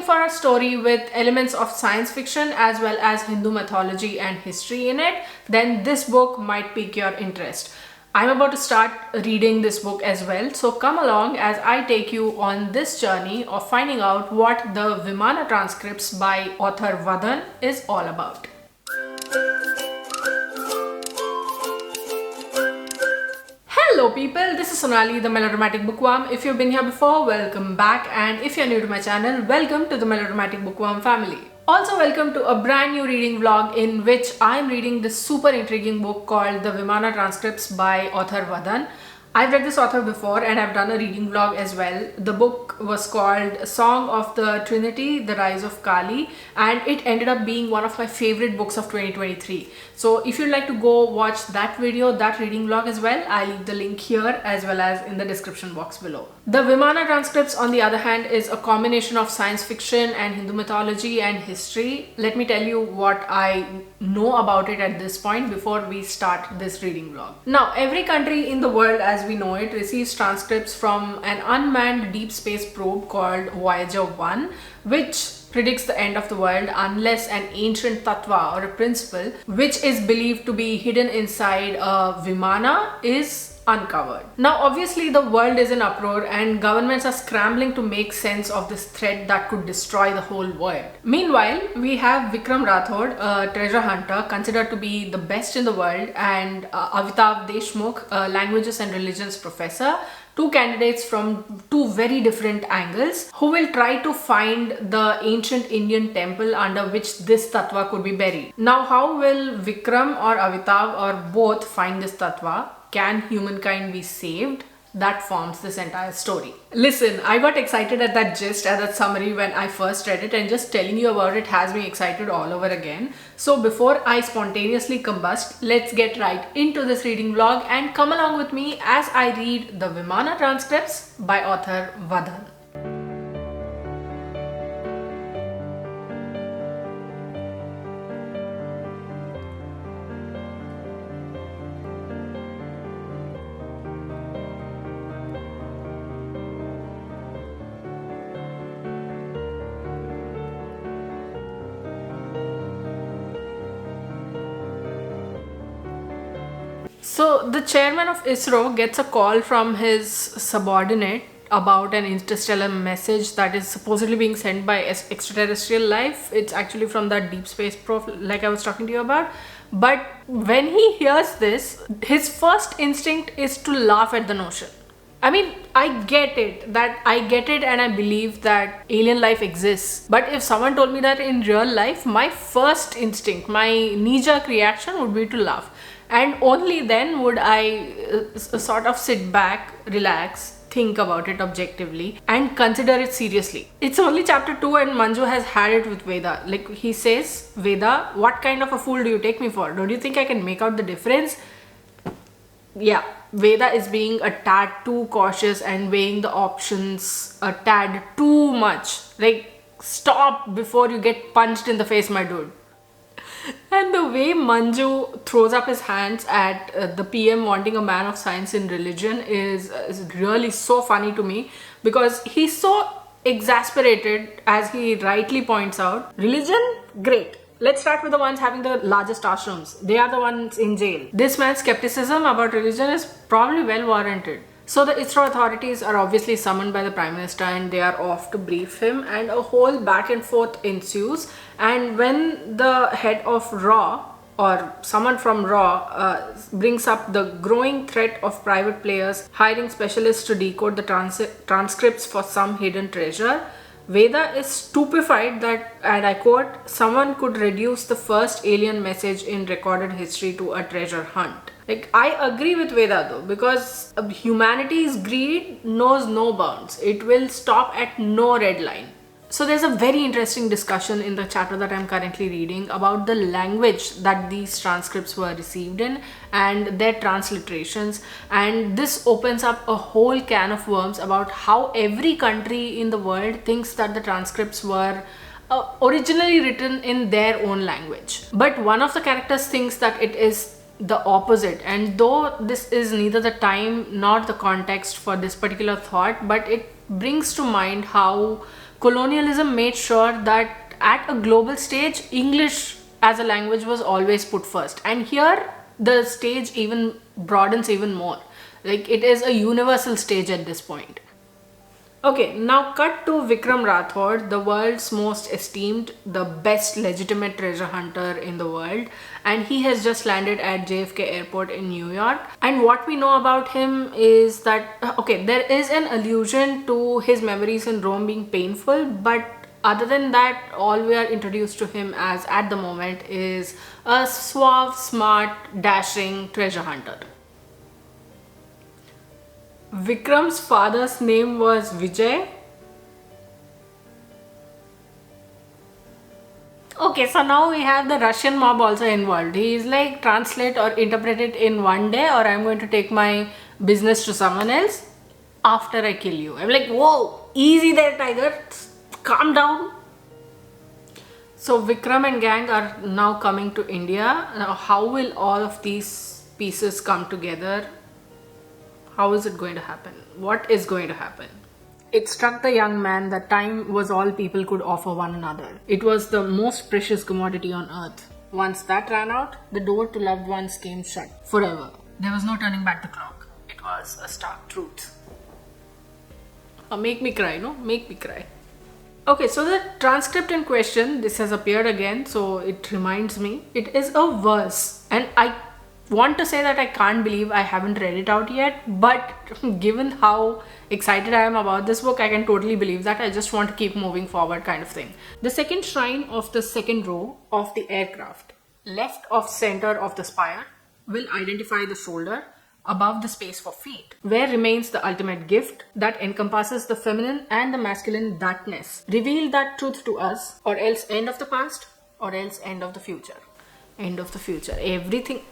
for a story with elements of science fiction as well as Hindu mythology and history in it, then this book might pique your interest. I'm about to start reading this book as well, so come along as I take you on this journey of finding out what the Vimana Transcripts by author Vadhan is all about. Hello people, this is Sonali, the Melodramatic Bookworm. If you've been here before, welcome back, and if you're new to my channel, welcome to the Melodramatic Bookworm family. Also welcome to a brand new reading vlog in which I'm reading this super intriguing book called The Vimana Transcripts by author Vadhan. I've read this author before and I've done a reading vlog as well. The book was called Song of the Trinity, The Rise of Kali, and it ended up being one of my favorite books of 2023. So if you'd like to go watch that video, that reading vlog as well, I'll leave the link here as well as in the description box below. The Vimana Transcripts, on the other hand, is a combination of science fiction and Hindu mythology and history. Let me tell you what I know about it at this point before we start this reading vlog. Now, every country in the world as we know it receives transcripts from an unmanned deep space probe called Voyager 1, which predicts the end of the world unless an ancient tattva or a principle which is believed to be hidden inside a Vimana is uncovered. Now obviously the world is in uproar and governments are scrambling to make sense of this threat that could destroy the whole world. Meanwhile, we have Vikram Rathod, a treasure hunter considered to be the best in the world, and Avitav Deshmukh, a languages and religions professor, two candidates from two very different angles who will try to find the ancient Indian temple under which this tattva could be buried. Now how will Vikram or Avitav or both find this tattva? Can humankind be saved? That forms this entire story. Listen, I got excited at that gist, at that summary when I first read it, and just telling you about it has me excited all over again. So before I spontaneously combust, let's get right into this reading vlog and come along with me as I read the Vimana Transcripts by author Vadhan. So the chairman of ISRO gets a call from his subordinate about an interstellar message that is supposedly being sent by extraterrestrial life. It's actually from that deep space probe like I was talking to you about. But when he hears this, his first instinct is to laugh at the notion. I mean, I get it and I believe that alien life exists. But if someone told me that in real life, my first instinct, my knee-jerk reaction would be to laugh. And only then would I sort of sit back, relax, think about it objectively and consider it seriously. It's only chapter 2 and Manju has had it with Veda. Like he says, Veda, what kind of a fool do you take me for? Don't you think I can make out the difference? Yeah, Veda is being a tad too cautious and weighing the options a tad too much. Like, stop before you get punched in the face, my dude. And the way Manju throws up his hands at the PM wanting a man of science in religion is really so funny to me, because he's so exasperated, as he rightly points out. Religion? Great. Let's start with the ones having the largest ashrams. They are the ones in jail. This man's skepticism about religion is probably well warranted. So the ISRO authorities are obviously summoned by the Prime Minister and they are off to brief him, and a whole back and forth ensues. And when the head of RAW or someone from RAW brings up the growing threat of private players hiring specialists to decode the transcripts for some hidden treasure, Veda is stupefied that, and I quote, someone could reduce the first alien message in recorded history to a treasure hunt. Like, I agree with Veda though, because humanity's greed knows no bounds. It will stop at no red line. So there's a very interesting discussion in the chapter that I'm currently reading about the language that these transcripts were received in and their transliterations, and this opens up a whole can of worms about how every country in the world thinks that the transcripts were originally written in their own language. But one of the characters thinks that it is the opposite, and though this is neither the time nor the context for this particular thought, but it brings to mind how Colonialism made sure that at a global stage, English as a language was always put first. And here, the stage even broadens even more. Like, it is a universal stage at this point. Okay, now cut to Vikram Rathod, the world's most esteemed, the best legitimate treasure hunter in the world, and he has just landed at JFK Airport in New York. And what we know about him is that, okay, there is an allusion to his memories in Rome being painful, but other than that, all we are introduced to him as at the moment is a suave, smart, dashing treasure hunter. Vikram's father's name was Vijay. Okay, so now we have the Russian mob also involved. He is like, translate or interpret it in one day, or I'm going to take my business to someone else after I kill you. I'm like, whoa, easy there, tiger. Calm down. So Vikram and gang are now coming to India. Now, how will all of these pieces come together? How is it going to happen? What is going to happen? It struck the young man that time was all people could offer one another. It was the most precious commodity on earth. Once that ran out, the door to loved ones came shut forever. There was no turning back the clock. It was a stark truth. Make me cry, no? Make me cry. Okay, so the transcript in question, this has appeared again, so it reminds me. It is a verse, and I want to say that I can't believe I haven't read it out yet, but given how excited I am about this book, I can totally believe that. I just want to keep moving forward kind of thing. The second shrine of the second row of the aircraft, left of center of the spire, will identify the shoulder above the space for feet, where remains the ultimate gift that encompasses the feminine and the masculine thatness. Reveal that truth to us, or else end of the past, or else end of the future. End of the future. Everything.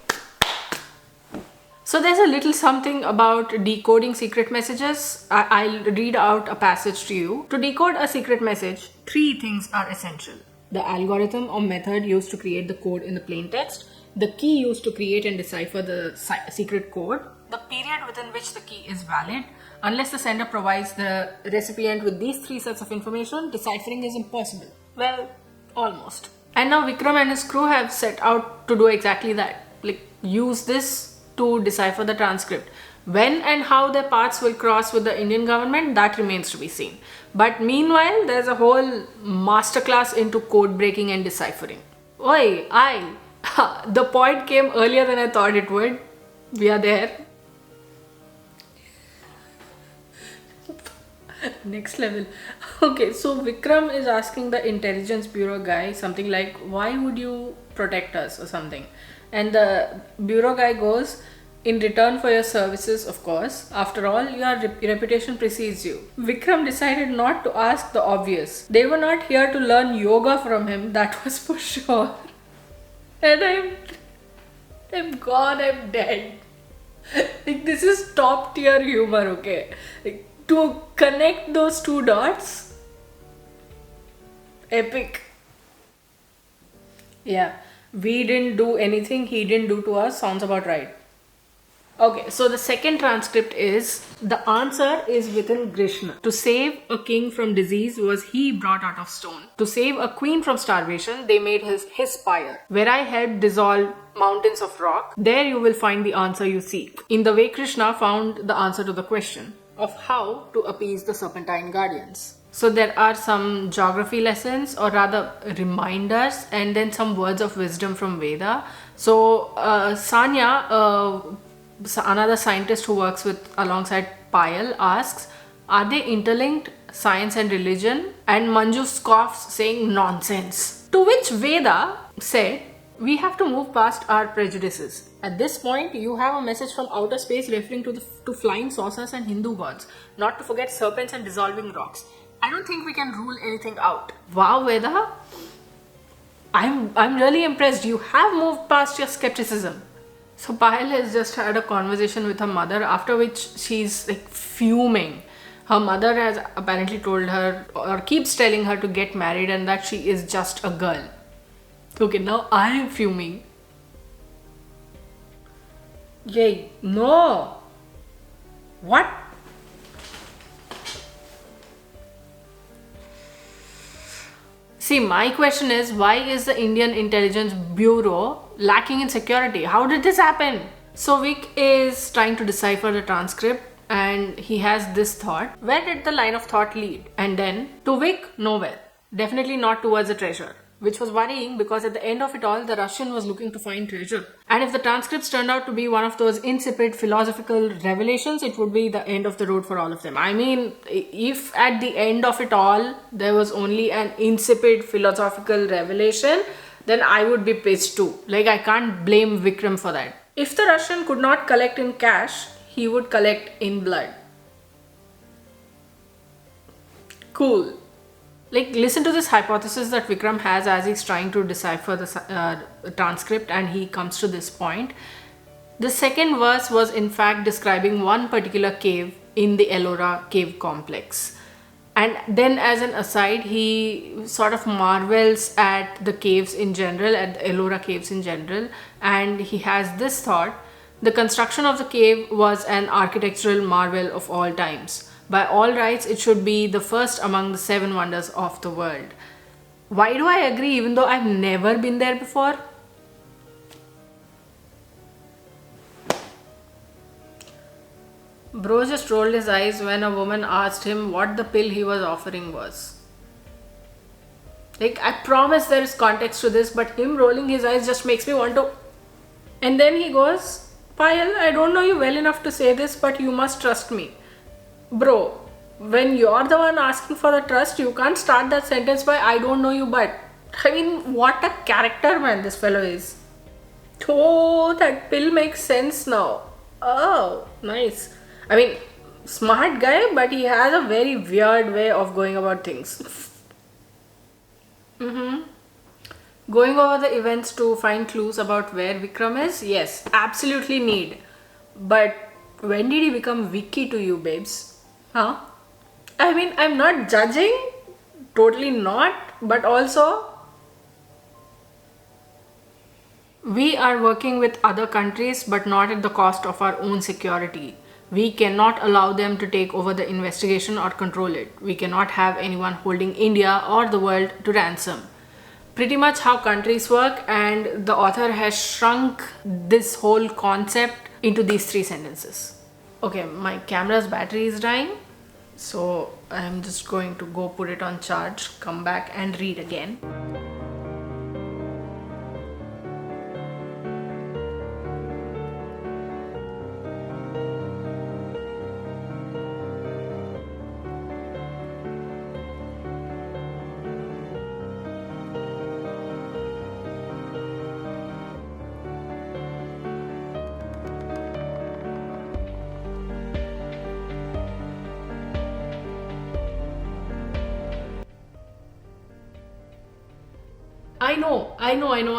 So there's a little something about decoding secret messages. I'll read out a passage to you. To decode a secret message, 3 things are essential. The algorithm or method used to create the code in the plain text, the key used to create and decipher the secret code, the period within which the key is valid. Unless the sender provides the recipient with these 3 sets of information, deciphering is impossible. Well, almost. And now Vikram and his crew have set out to do exactly that. Like, use this to decipher the transcript. When and how their paths will cross with the Indian government, that remains to be seen. But meanwhile, there's a whole masterclass into code breaking and deciphering. Oi, the point came earlier than I thought it would. We are there. Next level. Okay, so Vikram is asking the intelligence bureau guy something like, why would you protect us or something? And the bureau guy goes, in return for your services, of course. After all, your reputation precedes you. Vikram decided not to ask the obvious. They were not here to learn yoga from him, that was for sure. And I'm gone, I'm dead. Like, this is top tier humor, okay? Like, to connect those 2 dots, epic. Yeah, we didn't do anything he didn't do to us, sounds about right. Okay, so the second transcript is, the answer is within Krishna. To save a king from disease was he brought out of stone. To save a queen from starvation, they made his spire. Where I helped dissolve mountains of rock, there you will find the answer you seek. In the way Krishna found the answer to the question of how to appease the serpentine guardians. So there are some geography lessons, or rather reminders, and then some words of wisdom from Veda. So Sanya, another scientist who works alongside Payal, asks, are they interlinked, science and religion? And Manju scoffs, saying nonsense. To which Veda said, we have to move past our prejudices. At this point, you have a message from outer space referring to flying saucers and Hindu gods, not to forget serpents and dissolving rocks. I don't think we can rule anything out. Wow, Veda, I'm really impressed. You have moved past your skepticism. So Payal has just had a conversation with her mother, after which she's like fuming. Her mother has apparently told her, or keeps telling her, to get married and that she is just a girl. Okay, now I'm fuming. Yay, no! What? See, my question is, why is the Indian Intelligence Bureau lacking in security? How did this happen? So Vic is trying to decipher the transcript and he has this thought. Where did the line of thought lead? And then, to Vic, nowhere. Definitely not towards the treasure. Which was worrying because at the end of it all, the Russian was looking to find treasure. And if the transcripts turned out to be one of those insipid philosophical revelations, it would be the end of the road for all of them. I mean, if at the end of it all, there was only an insipid philosophical revelation, then I would be pissed too. Like, I can't blame Vikram for that. If the Russian could not collect in cash, he would collect in blood. Cool. Like, listen to this hypothesis that Vikram has as he's trying to decipher the transcript, and he comes to this point. The second verse was in fact describing one particular cave in the Ellora cave complex. And then as an aside, he sort of marvels at the caves in general, at the Ellora caves in general, and he has this thought: the construction of the cave was an architectural marvel of all times. By all rights, it should be the first among the 7 wonders of the world. Why do I agree even though I've never been there before? Bro just rolled his eyes when a woman asked him what the pill he was offering was. Like, I promise there is context to this, but him rolling his eyes just makes me want to... And then he goes, Payal, I don't know you well enough to say this, but you must trust me. Bro, when you're the one asking for the trust, you can't start that sentence by I don't know you but. I mean, what a character, man, this fellow is. Oh, that pill makes sense now. Oh, nice. I mean, smart guy, but he has a very weird way of going about things. Going over the events to find clues about where Vikram is? Yes, absolutely need. But when did he become Vicky to you, babes? Huh? I mean, I'm not judging, totally not, but also we are working with other countries, but not at the cost of our own security. We cannot allow them to take over the investigation or control it. We cannot have anyone holding India or the world to ransom. Pretty much how countries work, and the author has shrunk this whole concept into these 3 sentences. Okay, my camera's battery is dying, so I'm just going to go put it on charge, come back and read again.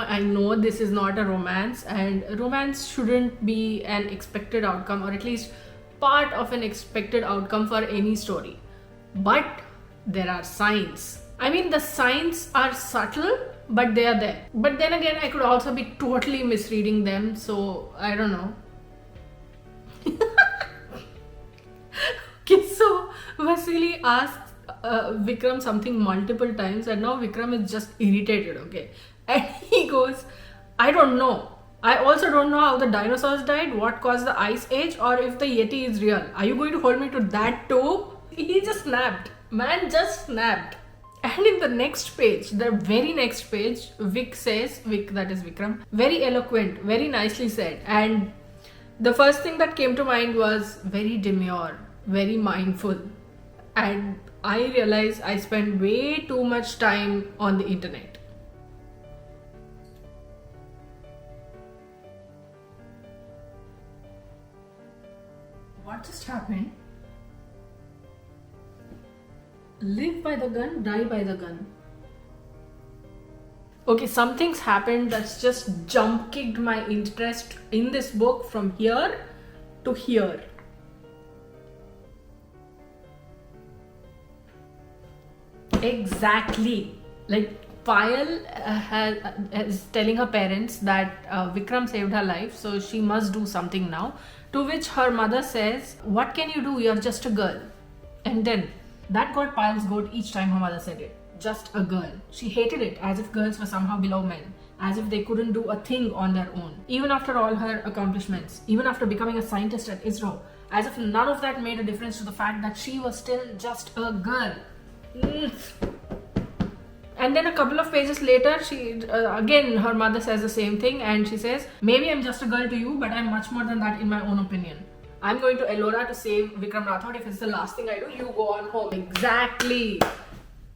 I know this is not a romance, and romance shouldn't be an expected outcome, or at least part of an expected outcome for any story. But there are signs. I mean, the signs are subtle, but they are there. But then again, I could also be totally misreading them, so I don't know. Okay, so Vasily asked Vikram something multiple times, and now Vikram is just irritated, okay? And he goes, I don't know. I also don't know how the dinosaurs died, what caused the ice age, or if the Yeti is real. Are you going to hold me to that too? He just snapped. Man just snapped. And in the next page, the very next page, Vic says, Vic, that is Vikram, very eloquent, very nicely said. And the first thing that came to mind was very demure, very mindful. And I realized I spent way too much time on the internet. What just happened? Live by the gun, die by the gun. Okay, something's happened that's just jump kicked my interest in this book from here to here. Exactly. Like, Payal is telling her parents that Vikram saved her life, so she must do something now. To which her mother says, what can you do? You're just a girl. And then that got Payal's goat each time her mother said it. just a girl. She hated it, as if girls were somehow below men, as if they couldn't do a thing on their own. Even after all her accomplishments, even after becoming a scientist at ISRO, as if none of that made a difference to the fact that she was still just a girl. And then a couple of pages later, again, her mother says the same thing, and she says, maybe I'm just a girl to you, but I'm much more than that in my own opinion. I'm going to Ellora to save Vikram Rathod. If it's the last thing I do, you go on home. Exactly.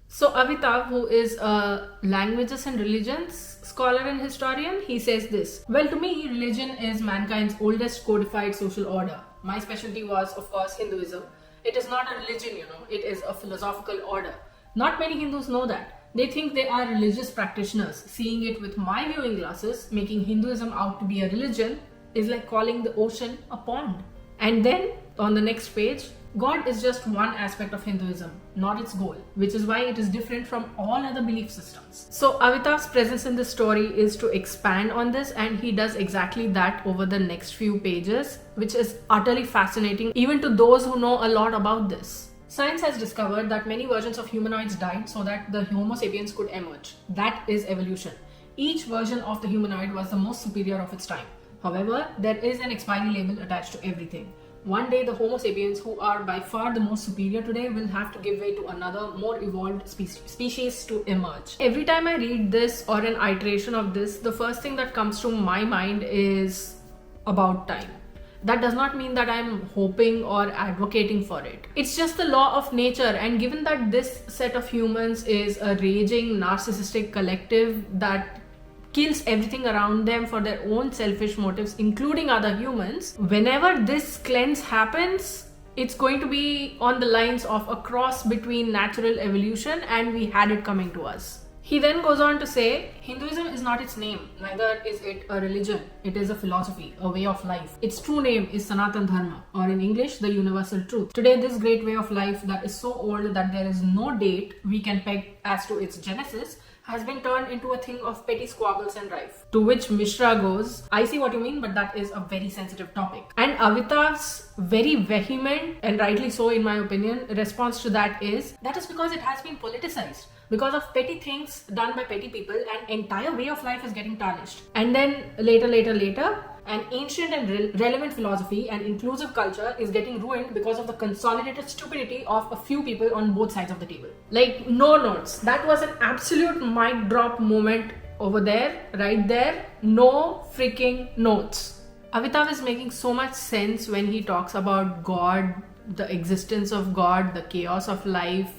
So Avitav, who is a languages and religions scholar and historian, he says this. Well, to me, religion is mankind's oldest codified social order. My specialty was, of course, Hinduism. It is not a religion, it is a philosophical order. Not many Hindus know that. They think they are religious practitioners. Seeing it with my viewing glasses, making Hinduism out to be a religion, is like calling the ocean a pond. And then, on the next page, God is just one aspect of Hinduism, not its goal, which is why it is different from all other belief systems. So Avitav's presence in this story is to expand on this, and he does exactly that over the next few pages, which is utterly fascinating even to those who know a lot about this. Science has discovered that many versions of humanoids died so that the Homo sapiens could emerge. That is evolution. Each version of the humanoid was the most superior of its time. However, there is an expiry label attached to everything. One day, the Homo sapiens, who are by far the most superior today, will have to give way to another more evolved species to emerge. Every time I read this or an iteration of this, the first thing that comes to my mind is about time. That does not mean that I'm hoping or advocating for it. It's just the law of nature, and given that this set of humans is a raging, narcissistic collective that kills everything around them for their own selfish motives, including other humans, whenever this cleanse happens, it's going to be on the lines of a cross between natural evolution and we had it coming to us. He then goes on to say, Hinduism is not its name, neither is it a religion. It is a philosophy, a way of life. Its true name is Sanatan Dharma, or in English, the universal truth. Today, this great way of life that is so old that there is no date we can peg as to its genesis has been turned into a thing of petty squabbles and rife. To which Mishra goes, I see what you mean, but that is a very sensitive topic. And Avitav's very vehement, and rightly so in my opinion, response to that is because it has been politicized. Because of petty things done by petty people, an entire way of life is getting tarnished. And then later, an ancient and relevant philosophy and inclusive culture is getting ruined because of the consolidated stupidity of a few people on both sides of the table. Like, no notes. That was an absolute mic drop moment over there, right there. No freaking notes. Avitav is making so much sense when he talks about God, the existence of God, the chaos of life,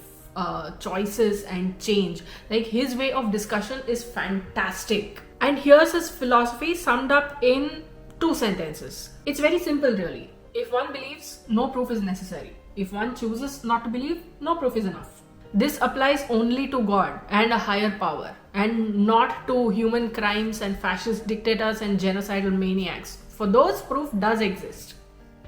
choices and change. Like, his way of discussion is fantastic. And here's his philosophy summed up in 2 sentences. It's very simple, really. If one believes, no proof is necessary. If one chooses not to believe, no proof is enough. This applies only to God and a higher power, and not to human crimes and fascist dictators and genocidal maniacs. For those, proof does exist.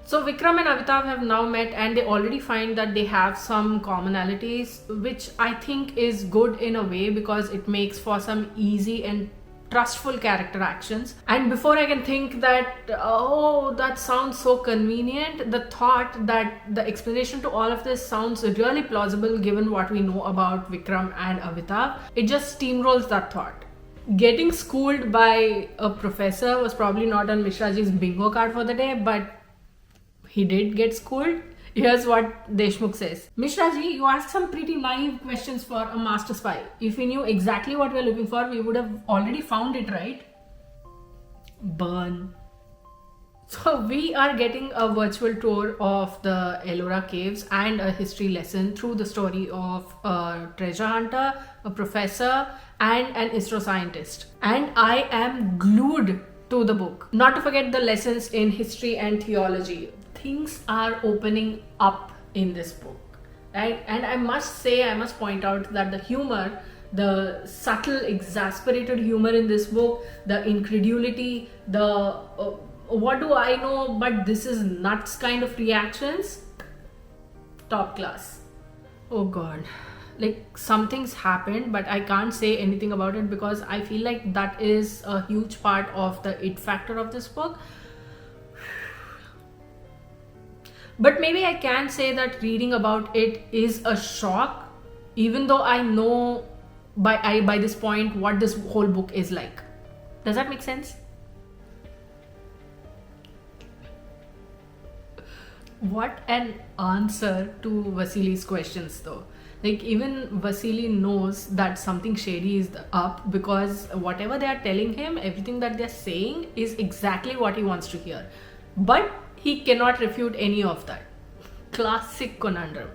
So Vikram and Avitav have now met, and they already find that they have some commonalities, which I think is good in a way because it makes for some easy and trustful character actions. And before I can think that, oh, that sounds so convenient, the thought that the explanation to all of this sounds really plausible given what we know about Vikram and Avitav, it just steamrolls that thought. Getting schooled by a professor was probably not on Mishraji's bingo card for the day, but he did get schooled. Here's what Deshmukh says. Mishraji, you asked some pretty naive questions for a master spy. If we knew exactly what we're looking for, we would have already found it, right? Burn. So we are getting a virtual tour of the Ellora caves and a history lesson through the story of a treasure hunter, a professor, and an ISRO scientist. And I am glued to the book. Not to forget the lessons in history and theology. Things are opening up in this book, right? And I must point out that the humor, the subtle, exasperated humor in this book, the incredulity, the what do I know, but this is nuts kind of reactions, top class. Oh God. Like, something's happened, but I can't say anything about it because I feel like that is a huge part of the it factor of this book. But maybe I can say that reading about it is a shock, even though I know by this point what this whole book is like. Does that make sense? What an answer to Vasili's questions, though. Like, even Vasily knows that something shady is up, because whatever they are telling him, everything that they're saying is exactly what he wants to hear. But he cannot refute any of that. Classic conundrum.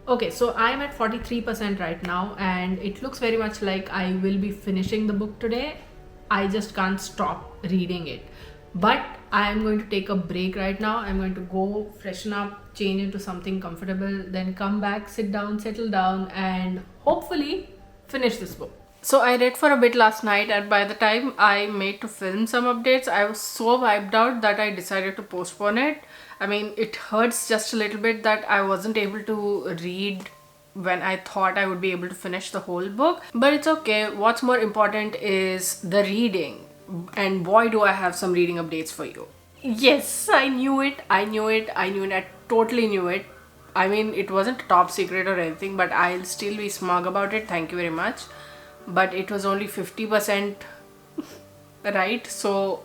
Okay, so I'm at 43% right now, and it looks very much like I will be finishing the book today. I just can't stop reading it. But I am going to take a break right now. I'm going to go freshen up, change into something comfortable, then come back, sit down, settle down, and hopefully finish this book. So I read for a bit last night, and by the time I made to film some updates, I was so wiped out that I decided to postpone it. I mean, it hurts just a little bit that I wasn't able to read when I thought I would be able to finish the whole book. But it's okay. What's more important is the reading. And boy, do I have some reading updates for you. Yes, I knew it. I totally knew it. I mean, it wasn't top secret or anything, but I'll still be smug about it. Thank you very much. But it was only 50% right. So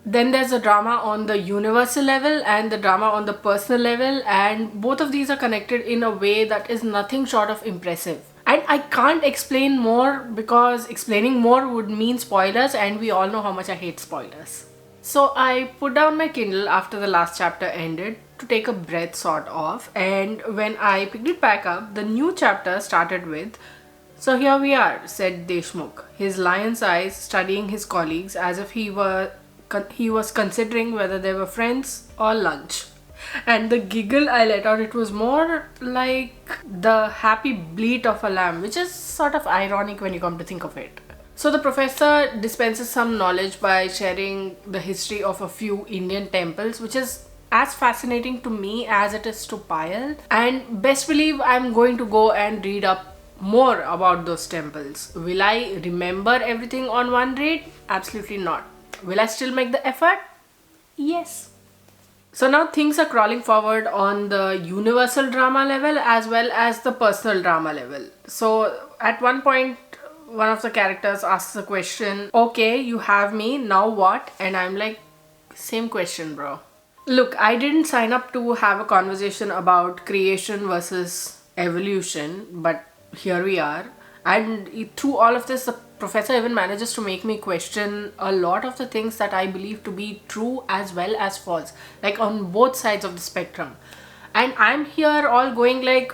then there's the drama on the universal level and the drama on the personal level, and both of these are connected in a way that is nothing short of impressive. And I can't explain more because explaining more would mean spoilers, and we all know how much I hate spoilers. So I put down my Kindle after the last chapter ended to take a breath sort of, and when I picked it back up, the new chapter started with, "So here we are," said Deshmukh, his lion's eyes studying his colleagues as if he was considering whether they were friends or lunch. And the giggle I let out, it was more like the happy bleat of a lamb, which is sort of ironic when you come to think of it. So the professor dispenses some knowledge by sharing the history of a few Indian temples, which is as fascinating to me as it is to Payal. And best believe I'm going to go and read up more about those temples. Will I remember everything on one read? Absolutely not. Will I still make the effort? Yes. So now things are crawling forward on the universal drama level as well as the personal drama level. So at one point, one of the characters asks a question, "Okay, you have me, now what?" And I'm like, same question, bro. Look, I didn't sign up to have a conversation about creation versus evolution, but here we are. And through all of this, the professor even manages to make me question a lot of the things that I believe to be true as well as false, like on both sides of the spectrum. And I'm here all going like...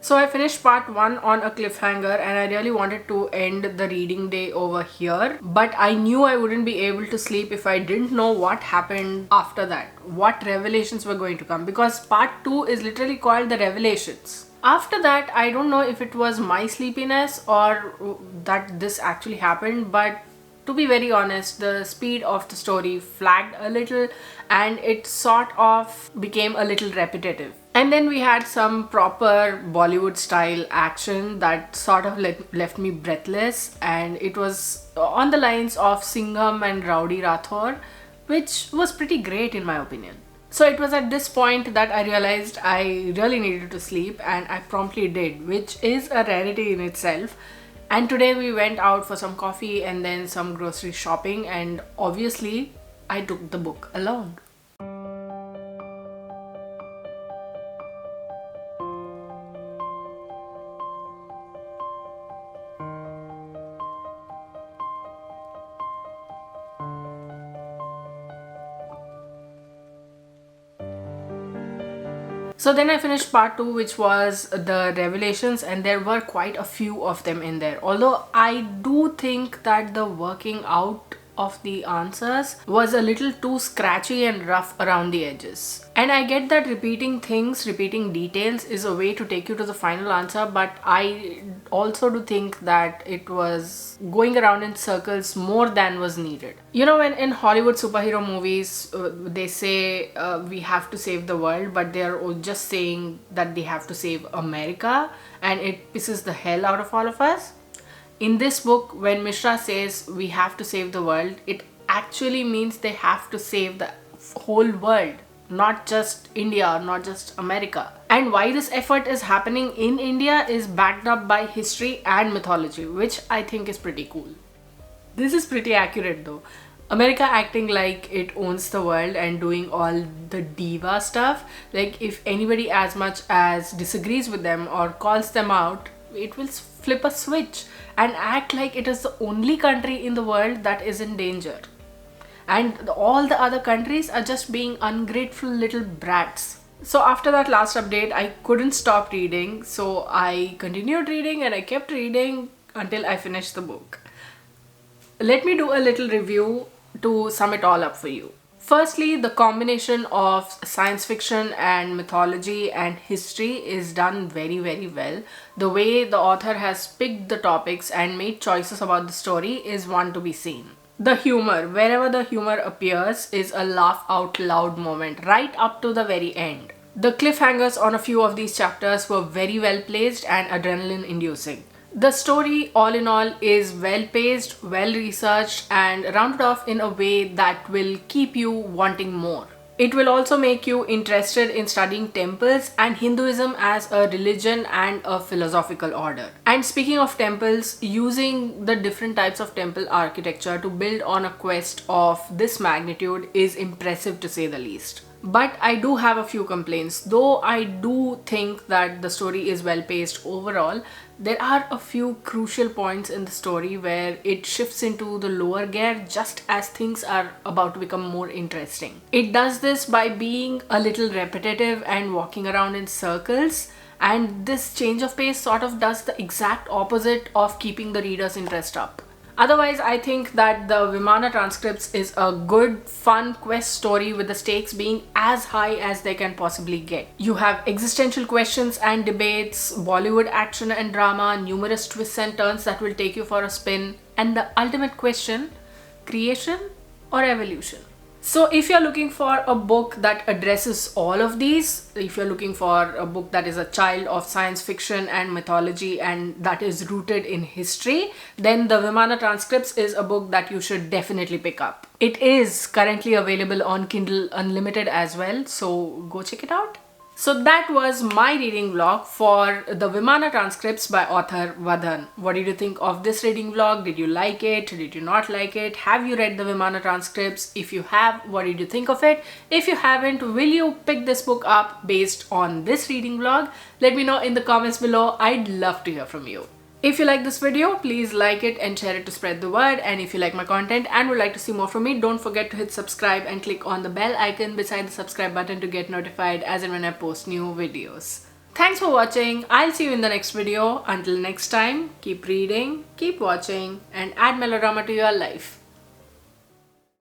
So I finished part 1 on a cliffhanger, and I really wanted to end the reading day over here, but I knew I wouldn't be able to sleep if I didn't know what happened after that, what revelations were going to come, because part 2 is literally called the Revelations. After that, I don't know if it was my sleepiness or that this actually happened, but to be very honest, the speed of the story flagged a little and it sort of became a little repetitive. And then we had some proper Bollywood style action that sort of left me breathless, and it was on the lines of Singham and Rowdy Rathore, which was pretty great in my opinion. So it was at this point that I realized I really needed to sleep, and I promptly did, which is a rarity in itself. And today we went out for some coffee and then some grocery shopping, and obviously I took the book along. So then I finished part 2, which was the Revelations, and there were quite a few of them in there. Although I do think that the working out of the answers was a little too scratchy and rough around the edges. And I get that repeating things, repeating details is a way to take you to the final answer, but I also do think that it was going around in circles more than was needed. You know, when in Hollywood superhero movies, they say we have to save the world, but they are just saying that they have to save America, and it pisses the hell out of all of us. In this book, when Mishra says we have to save the world, it actually means they have to save the whole world. not just India or not just America. And why this effort is happening in India is backed up by history and mythology, which I think is pretty cool. This is pretty accurate though. America acting like it owns the world and doing all the diva stuff. Like if anybody as much as disagrees with them or calls them out, it will flip a switch and act like it is the only country in the world that is in danger. And all the other countries are just being ungrateful little brats. So after that last update, I couldn't stop reading. So I continued reading and I kept reading until I finished the book. Let me do a little review to sum it all up for you. Firstly, the combination of science fiction and mythology and history is done very, very well. The way the author has picked the topics and made choices about the story is one to be seen. The humor, wherever the humor appears, is a laugh out loud moment right up to the very end. The cliffhangers on a few of these chapters were very well placed and adrenaline inducing. The story, all in all, is well paced, well researched, and rounded off in a way that will keep you wanting more. It will also make you interested in studying temples and Hinduism as a religion and a philosophical order. And speaking of temples, using the different types of temple architecture to build on a quest of this magnitude is impressive to say the least. But I do have a few complaints. Though I do think that the story is well paced overall, there are a few crucial points in the story where it shifts into the lower gear just as things are about to become more interesting. It does this by being a little repetitive and walking around in circles, and this change of pace sort of does the exact opposite of keeping the reader's interest up. Otherwise, I think that the Vimana Transcripts is a good, fun quest story with the stakes being as high as they can possibly get. You have existential questions and debates, Bollywood action and drama, numerous twists and turns that will take you for a spin, and the ultimate question, creation or evolution? So if you're looking for a book that addresses all of these, if you're looking for a book that is a child of science fiction and mythology and that is rooted in history, then the Vimana Transcripts is a book that you should definitely pick up. It is currently available on Kindle Unlimited as well, so go check it out. So that was my reading vlog for the Vimana Transcripts by author Vadhan. What did you think of this reading vlog? Did you like it? Did you not like it? Have you read the Vimana Transcripts? If you have, what did you think of it? If you haven't, will you pick this book up based on this reading vlog? Let me know in the comments below. I'd love to hear from you. If you like this video, please like it and share it to spread the word. And if you like my content and would like to see more from me, don't forget to hit subscribe and click on the bell icon beside the subscribe button to get notified as and when I post new videos. Thanks for watching. I'll see you in the next video. Until next time, keep reading, keep watching, and add melodrama to your life.